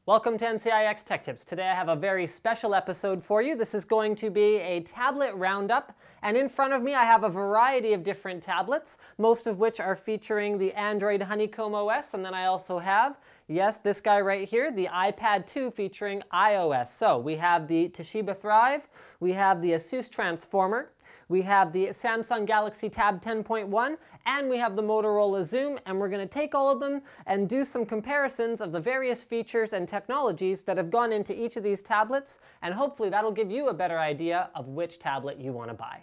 Welcome to NCIX Tech Tips. Today I have a very special episode for you. This is going to be a tablet roundup, and in front of me I have a variety of different tablets, most of which are featuring the Android Honeycomb OS, and then I also have, yes, this guy right here, the iPad2 featuring iOS. So we have the Toshiba Thrive, we have the Asus Transformer, we have the Samsung Galaxy Tab 10.1, and we have the Motorola Xoom, and we're going to take all of them and do some comparisons of the various features and technologies that have gone into each of these tablets, and hopefully that'll give you a better idea of which tablet you want to buy.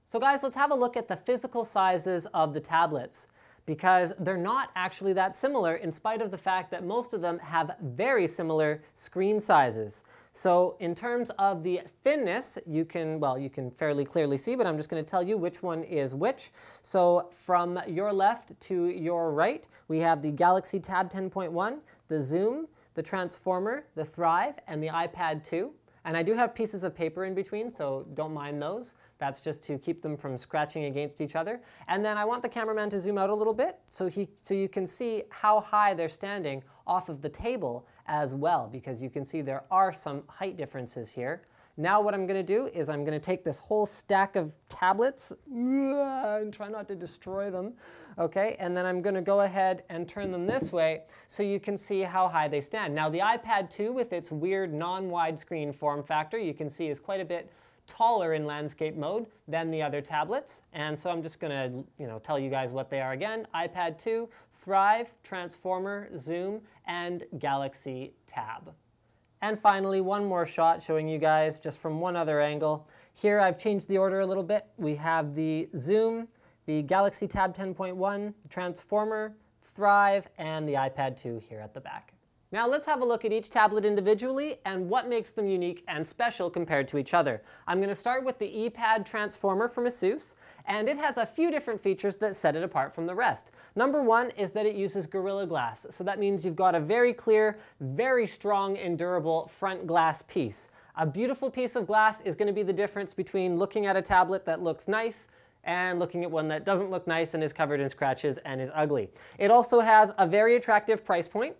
So guys, let's have a look at the physical sizes of the tablets, because they're not actually that similar in spite of the fact that most of them have very similar screen sizes. So in terms of the thinness, you can fairly clearly see, but I'm just going to tell you which one is which. So from your left to your right, we have the Galaxy Tab 10.1, the Xoom, the Transformer, the Thrive, and the iPad2. And I do have pieces of paper in between, so don't mind those. That's just to keep them from scratching against each other. And then I want the cameraman to zoom out a little bit so you can see how high they're standing off of the table as well, because you can see there are some height differences here. Now what I'm going to do is I'm going to take this whole stack of tablets and try not to destroy them, okay? And then I'm going to go ahead and turn them this way so you can see how high they stand. Now the iPad 2 with its weird non-widescreen form factor, you can see is quite a bit taller in landscape mode than the other tablets. And so I'm just going to tell you guys what they are again. iPad 2, Thrive, Transformer, Xoom, and Galaxy Tab. And finally, one more shot showing you guys just from one other angle. Here I've changed the order a little bit. We have the Xoom, the Galaxy Tab 10.1, Transformer, Thrive, and the iPad 2 here at the back. Now let's have a look at each tablet individually and what makes them unique and special compared to each other. I'm going to start with the iPad Transformer from Asus, and it has a few different features that set it apart from the rest. Number one is that it uses Gorilla Glass, so that means you've got a very clear, very strong and durable front glass piece. A beautiful piece of glass is going to be the difference between looking at a tablet that looks nice and looking at one that doesn't look nice and is covered in scratches and is ugly. It also has a very attractive price point.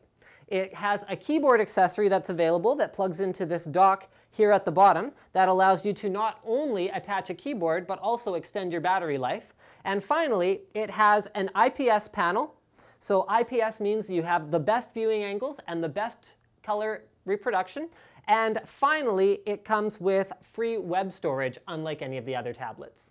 It has a keyboard accessory that's available that plugs into this dock here at the bottom that allows you to not only attach a keyboard but also extend your battery life. And finally, it has an IPS panel. So IPS means you have the best viewing angles and the best color reproduction. And finally, it comes with free web storage, unlike any of the other tablets.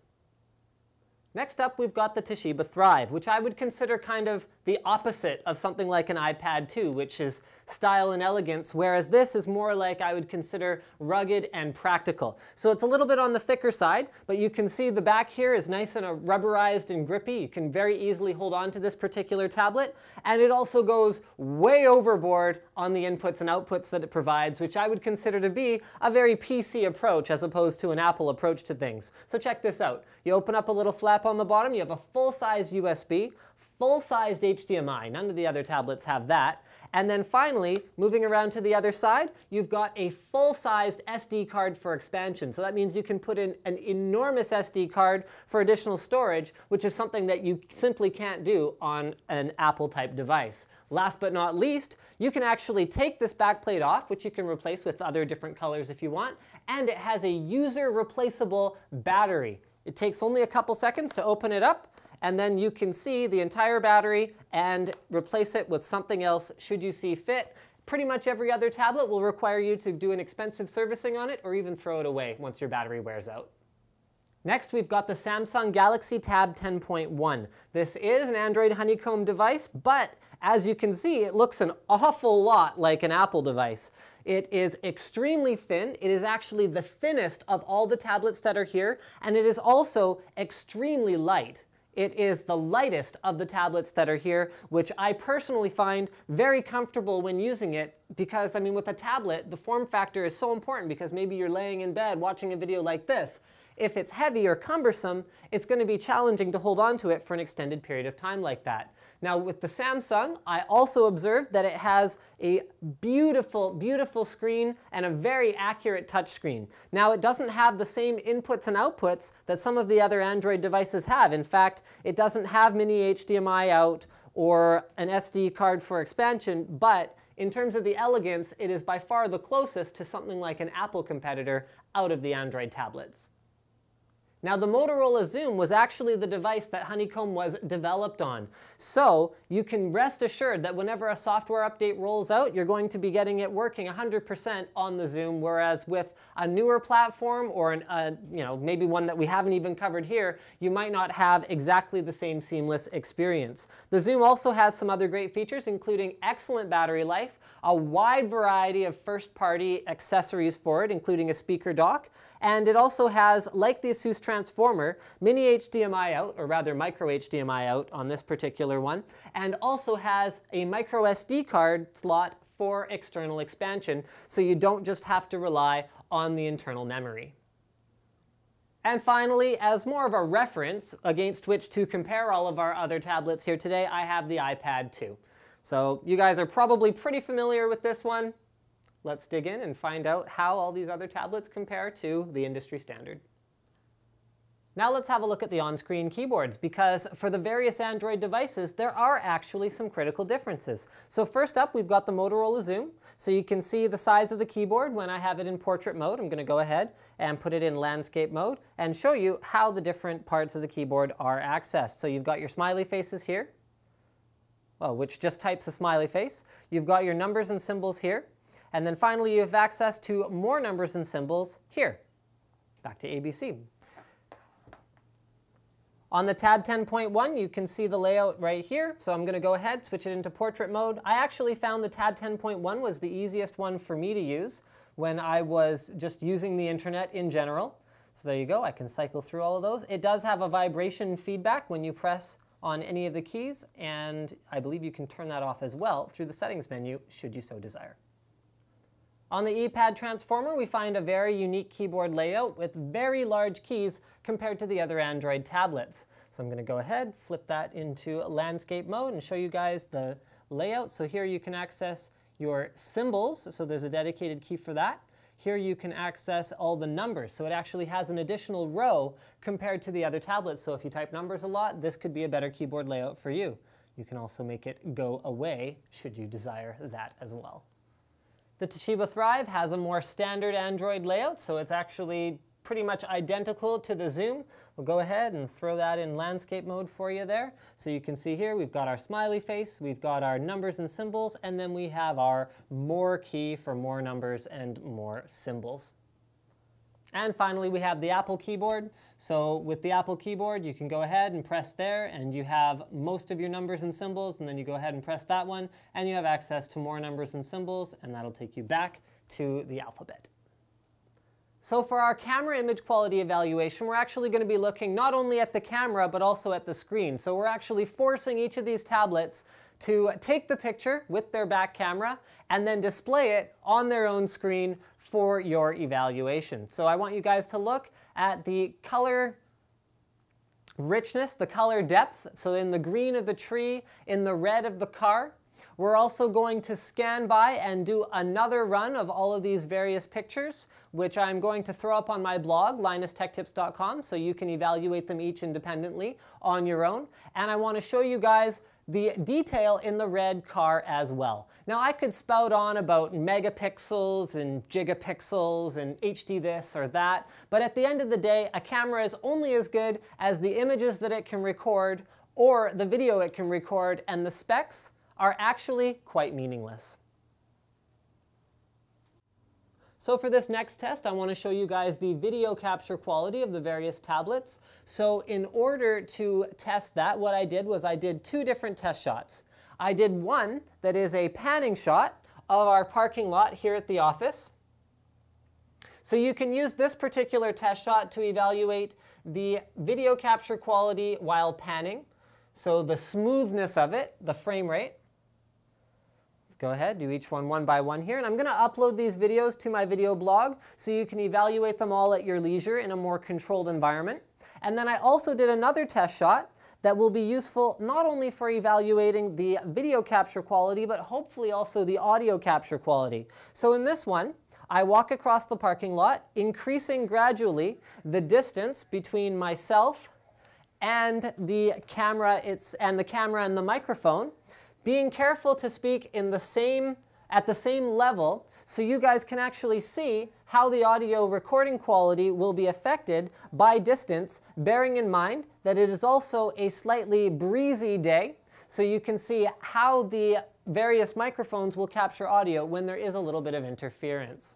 Next up, we've got the Toshiba Thrive, which I would consider kind of the opposite of something like an iPad 2, which is style and elegance, whereas this is more like I would consider rugged and practical. So it's a little bit on the thicker side, but you can see the back here is nice and rubberized and grippy. You can very easily hold on to this particular tablet, and it also goes way overboard on the inputs and outputs that it provides, which I would consider to be a very PC approach as opposed to an Apple approach to things. So check this out. You open up a little flap on the bottom, you have a full-size USB, full-sized HDMI. None of the other tablets have that. And then finally, moving around to the other side, you've got a full-sized SD card for expansion. So that means you can put in an enormous SD card for additional storage, which is something that you simply can't do on an Apple-type device. Last but not least, you can actually take this backplate off, which you can replace with other different colors if you want, and it has a user-replaceable battery. It takes only a couple seconds to open it up, and then you can see the entire battery and replace it with something else should you see fit. Pretty much every other tablet will require you to do an expensive servicing on it or even throw it away once your battery wears out. Next, we've got the Samsung Galaxy Tab 10.1. This is an Android Honeycomb device, but as you can see, it looks an awful lot like an Apple device. It is extremely thin. It is actually the thinnest of all the tablets that are here, and it is also extremely light. It is the lightest of the tablets that are here, which I personally find very comfortable when using it because, I mean, with a tablet, the form factor is so important because maybe you're laying in bed watching a video like this. If it's heavy or cumbersome, it's going to be challenging to hold on to it for an extended period of time like that. Now with the Samsung, I also observed that it has a beautiful, beautiful screen and a very accurate touch screen. Now it doesn't have the same inputs and outputs that some of the other Android devices have. In fact, it doesn't have mini HDMI out or an SD card for expansion, but In terms of the elegance, it is by far the closest to something like an Apple competitor out of the Android tablets. Now, the Motorola Xoom was actually the device that Honeycomb was developed on. So you can rest assured that whenever a software update rolls out, you're going to be getting it working 100% on the Xoom, whereas with a newer platform or maybe one that we haven't even covered here, you might not have exactly the same seamless experience. The Xoom also has some other great features, including excellent battery life, a wide variety of first-party accessories for it, including a speaker dock, and it also has, like the Asus Transformer, mini HDMI out, or rather micro HDMI out on this particular one, and also has a micro SD card slot for external expansion, so you don't just have to rely on the internal memory. And finally, as more of a reference against which to compare all of our other tablets here today, I have the iPad2. So you guys are probably pretty familiar with this one. Let's dig in and find out how all these other tablets compare to the industry standard. Now let's have a look at the on-screen keyboards, because for the various Android devices, there are actually some critical differences. So first up, we've got the Motorola Xoom. So you can see the size of the keyboard when I have it in portrait mode. I'm going to go ahead and put it in landscape mode and show you how the different parts of the keyboard are accessed. So you've got your smiley faces here, which just types a smiley face. You've got your numbers and symbols here. And then finally, you have access to more numbers and symbols here. Back to ABC. On the tab 10.1, you can see the layout right here. So I'm going to go ahead, switch it into portrait mode. I actually found the tab 10.1 was the easiest one for me to use when I was just using the internet in general. So there you go. I can cycle through all of those. It does have a vibration feedback when you press on any of the keys, and I believe you can turn that off as well through the settings menu, should you so desire. On the iPad Transformer, we find a very unique keyboard layout with very large keys compared to the other Android tablets. So I'm going to go ahead, flip that into landscape mode and show you guys the layout. So here you can access your symbols, so there's a dedicated key for that. Here you can access all the numbers, so it actually has an additional row compared to the other tablets. So if you type numbers a lot, this could be a better keyboard layout for you. You can also make it go away should you desire that as well. The Toshiba Thrive has a more standard Android layout, so it's actually pretty much identical to the Xoom. We'll go ahead and throw that in landscape mode for you there. So you can see here we've got our smiley face, we've got our numbers and symbols, and then we have our more key for more numbers and more symbols. And finally, we have the Apple keyboard. So with the Apple keyboard, you can go ahead and press there, and you have most of your numbers and symbols, and then you go ahead and press that one, and you have access to more numbers and symbols, and that'll take you back to the alphabet. So for our camera image quality evaluation, we're actually going to be looking not only at the camera, but also at the screen. So we're actually forcing each of these tablets to take the picture with their back camera and then display it on their own screen for your evaluation. So I want you guys to look at the color richness, the color depth. So in the green of the tree, in the red of the car. We're also going to scan by and do another run of all of these various pictures, which I'm going to throw up on my blog, linustechtips.com, so you can evaluate them each independently on your own. And I want to show you guys the detail in the red car as well. Now I could spout on about megapixels and gigapixels and HD this or that, but at the end of the day, a camera is only as good as the images that it can record or the video it can record, and the specs are actually quite meaningless. So for this next test, I want to show you guys the video capture quality of the various tablets. So in order to test that, what I did was I did two different test shots. I did one that is a panning shot of our parking lot here at the office. So you can use this particular test shot to evaluate the video capture quality while panning. So the smoothness of it, the frame rate. Go ahead, do each one by one here, and I'm going to upload these videos to my video blog so you can evaluate them all at your leisure in a more controlled environment. And then I also did another test shot that will be useful not only for evaluating the video capture quality, but hopefully also the audio capture quality. So in this one, I walk across the parking lot, increasing gradually the distance between myself and the camera and the microphone, being careful to speak in the same at the same level so you guys can actually see how the audio recording quality will be affected by distance, bearing in mind that it is also a slightly breezy day, so you can see how the various microphones will capture audio when there is a little bit of interference.